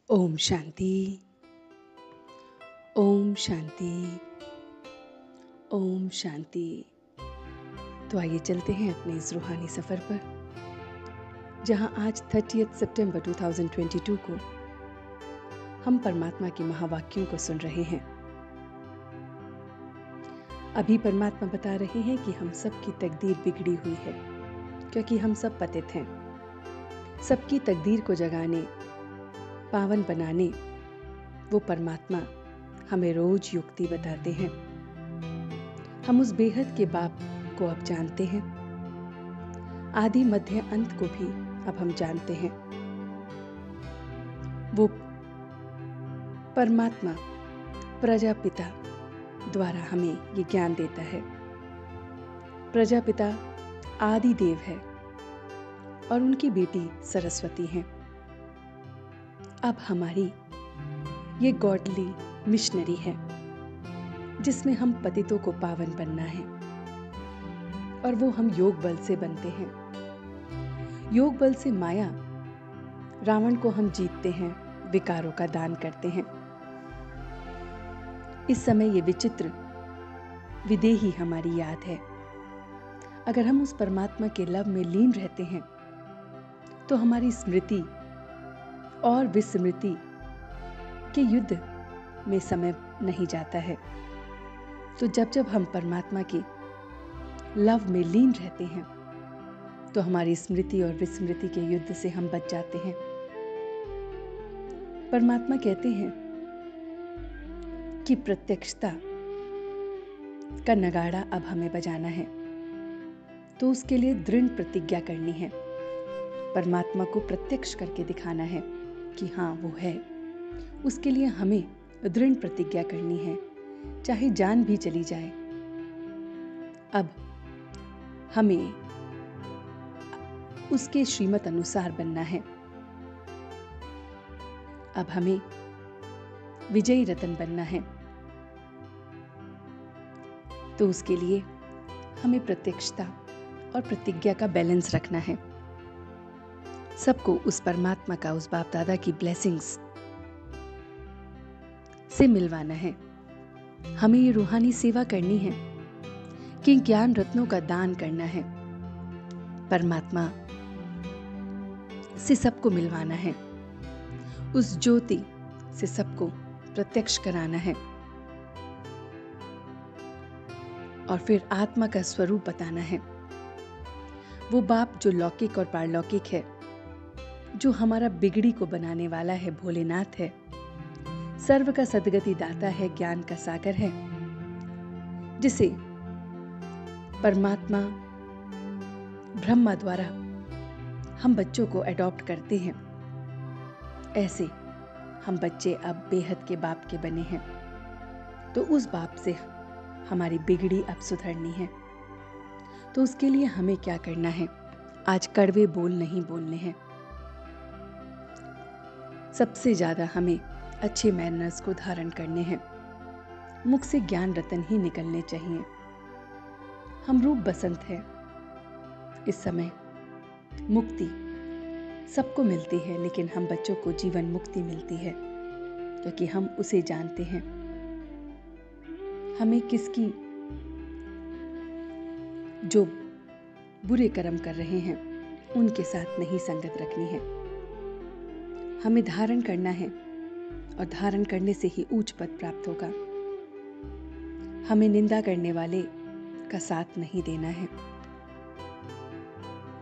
ओम शांति। ओम शांति। ओम शांति। तो आइए चलते हैं अपने इस रूहानी सफ़र पर, जहां आज 30 सितंबर 2022 को हम परमात्मा के महावाक्यों को सुन रहे हैं। अभी परमात्मा बता रहे हैं कि हम सब की तकदीर बिगड़ी हुई है, क्योंकि हम सब पतित हैं। सबकी तकदीर को जगाने, पावन बनाने वो परमात्मा हमें रोज युक्ति बताते हैं। हम उस बेहद के बाप को अब जानते हैं, आदि मध्य अंत को भी अब हम जानते हैं। वो परमात्मा प्रजापिता द्वारा हमें ये ज्ञान देता है। प्रजापिता आदि देव है और उनकी बेटी सरस्वती हैं। अब हमारी ये गॉडली मिशनरी है, जिसमें हम पतितों को पावन बनना है, और वो हम योग बल से बनते हैं। योग बल से माया रावण को हम जीतते हैं, विकारों का दान करते हैं। इस समय ये विचित्र विदेही हमारी याद है। अगर हम उस परमात्मा के लव में लीन रहते हैं तो हमारी स्मृति और विस्मृति के युद्ध में समय नहीं जाता है। तो जब जब हम परमात्मा के लव में लीन रहते हैं तो हमारी स्मृति और विस्मृति के युद्ध से हम बच जाते हैं। परमात्मा कहते हैं कि प्रत्यक्षता का नगाड़ा अब हमें बजाना है, तो उसके लिए दृढ़ प्रतिज्ञा करनी है। परमात्मा को प्रत्यक्ष करके दिखाना है कि हाँ वो है। उसके लिए हमें दृढ़ प्रतिज्ञा करनी है, चाहे जान भी चली जाए। अब हमें उसके श्रीमत अनुसार बनना है। अब हमें विजयी रतन बनना है। तो उसके लिए हमें प्रत्यक्षता और प्रतिज्ञा का बैलेंस रखना है। सबको उस परमात्मा का, उस बाप दादा की ब्लेसिंग्स से मिलवाना है। हमें ये रूहानी सेवा करनी है कि ज्ञान रत्नों का दान करना है। परमात्मा से सबको मिलवाना है, उस ज्योति से सबको प्रत्यक्ष कराना है, और फिर आत्मा का स्वरूप बताना है। वो बाप जो लौकिक और पारलौकिक है, जो हमारा बिगड़ी को बनाने वाला है, भोलेनाथ है, सर्व का सद्गति दाता है, ज्ञान का सागर है, जिसे परमात्मा ब्रह्मा द्वारा हम बच्चों को अडॉप्ट करते हैं। ऐसे हम बच्चे अब बेहद के बाप के बने हैं। तो उस बाप से हमारी बिगड़ी अब सुधरनी है। तो उसके लिए हमें क्या करना है? आज कड़वे बोल नहीं बोलने हैं। सबसे ज्यादा हमें अच्छे मैनर्स को धारण करने हैं। मुख से ज्ञान रतन ही निकलने चाहिए। हम रूप बसंत हैं। इस समय मुक्ति सबको मिलती है, लेकिन हम बच्चों को जीवन मुक्ति मिलती है, क्योंकि हम उसे जानते हैं। हमें किसकी जो बुरे कर्म कर रहे हैं उनके साथ नहीं संगत रखनी है। हमें धारण करना है, और धारण करने से ही ऊंच पद प्राप्त होगा। हमें निंदा करने वाले का साथ नहीं देना है।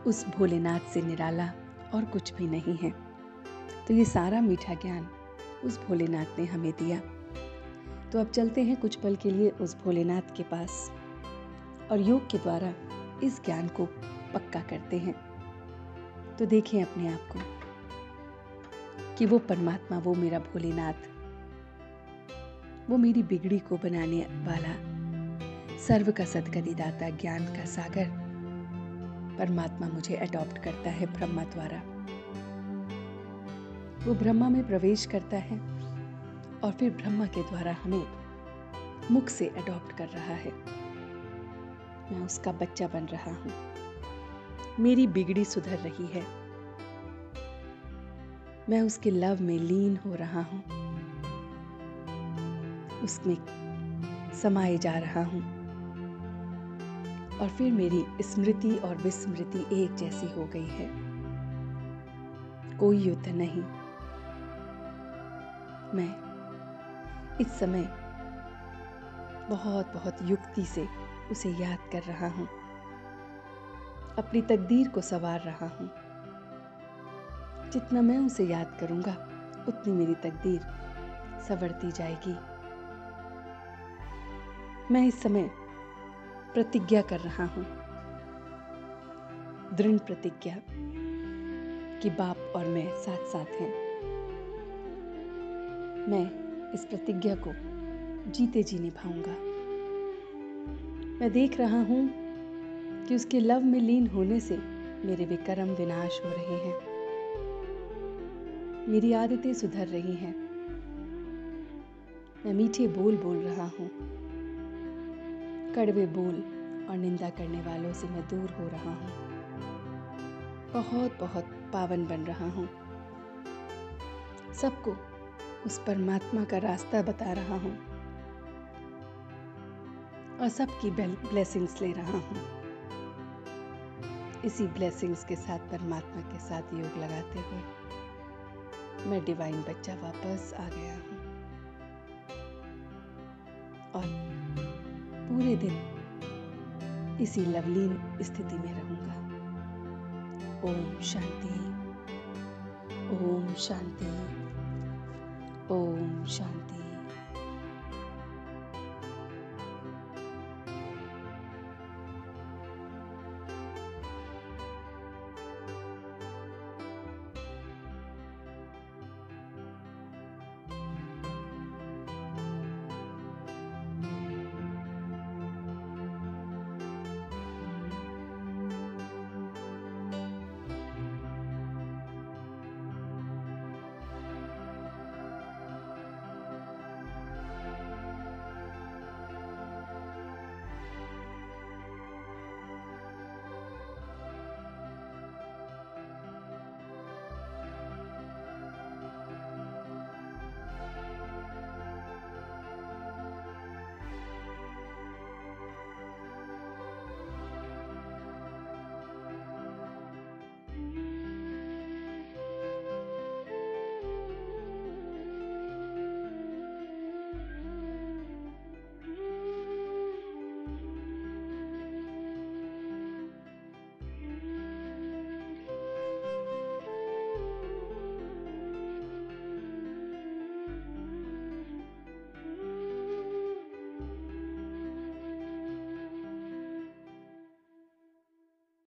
उस भोलेनाथ से निराला और कुछ भी नहीं है। तो ये सारा मीठा ज्ञान उस भोलेनाथ ने हमें दिया। तो अब चलते हैं कुछ पल के लिए उस भोलेनाथ के पास, और योग के द्वारा इस ज्ञान को पक्का करते हैं। तो देखें अपने आप को कि वो परमात्मा, वो मेरा भोलेनाथ, वो मेरी बिगड़ी को बनाने वाला, सर्व का सद्गति दाता, ज्ञान का सागर परमात्मा मुझे अडॉप्ट करता है ब्रह्मा द्वारा। वो ब्रह्मा में प्रवेश करता है और फिर ब्रह्मा के द्वारा हमें मुख से अडॉप्ट कर रहा है। मैं उसका बच्चा बन रहा हूं। मेरी बिगड़ी सुधर रही है। मैं उसके लव में लीन हो रहा हूँ, उसमें समाये जा रहा हूँ। और फिर मेरी स्मृति और विस्मृति एक जैसी हो गई है, कोई युद्ध नहीं। मैं इस समय बहुत बहुत युक्ति से उसे याद कर रहा हूँ, अपनी तकदीर को संवार रहा हूँ। जितना मैं उसे याद करूँगा उतनी मेरी तकदीर संवरती जाएगी। मैं इस समय प्रतिज्ञा कर रहा हूँ, दृढ़ प्रतिज्ञा कि बाप और मैं साथ साथ हैं। मैं इस प्रतिज्ञा को जीते जी निभाऊंगा। मैं देख रहा हूँ कि उसके लव में लीन होने से मेरे विकर्म विनाश हो रहे हैं, मेरी आदतें सुधर रही हैं। मैं मीठे बोल बोल रहा हूँ, कड़वे बोल और निंदा करने वालों से मैं दूर हो रहा हूँ। बहुत बहुत पावन बन रहा हूँ, सबको उस परमात्मा का रास्ता बता रहा हूँ और सबकी ब्लेसिंग्स ले रहा हूँ। इसी ब्लेसिंग्स के साथ, परमात्मा के साथ योग लगाते हुए मैं डिवाइन बच्चा वापस आ गया हूँ और पूरे दिन इसी लवलीन स्थिति में रहूंगा। ओम शांति, ओम शांति, ओम शांति।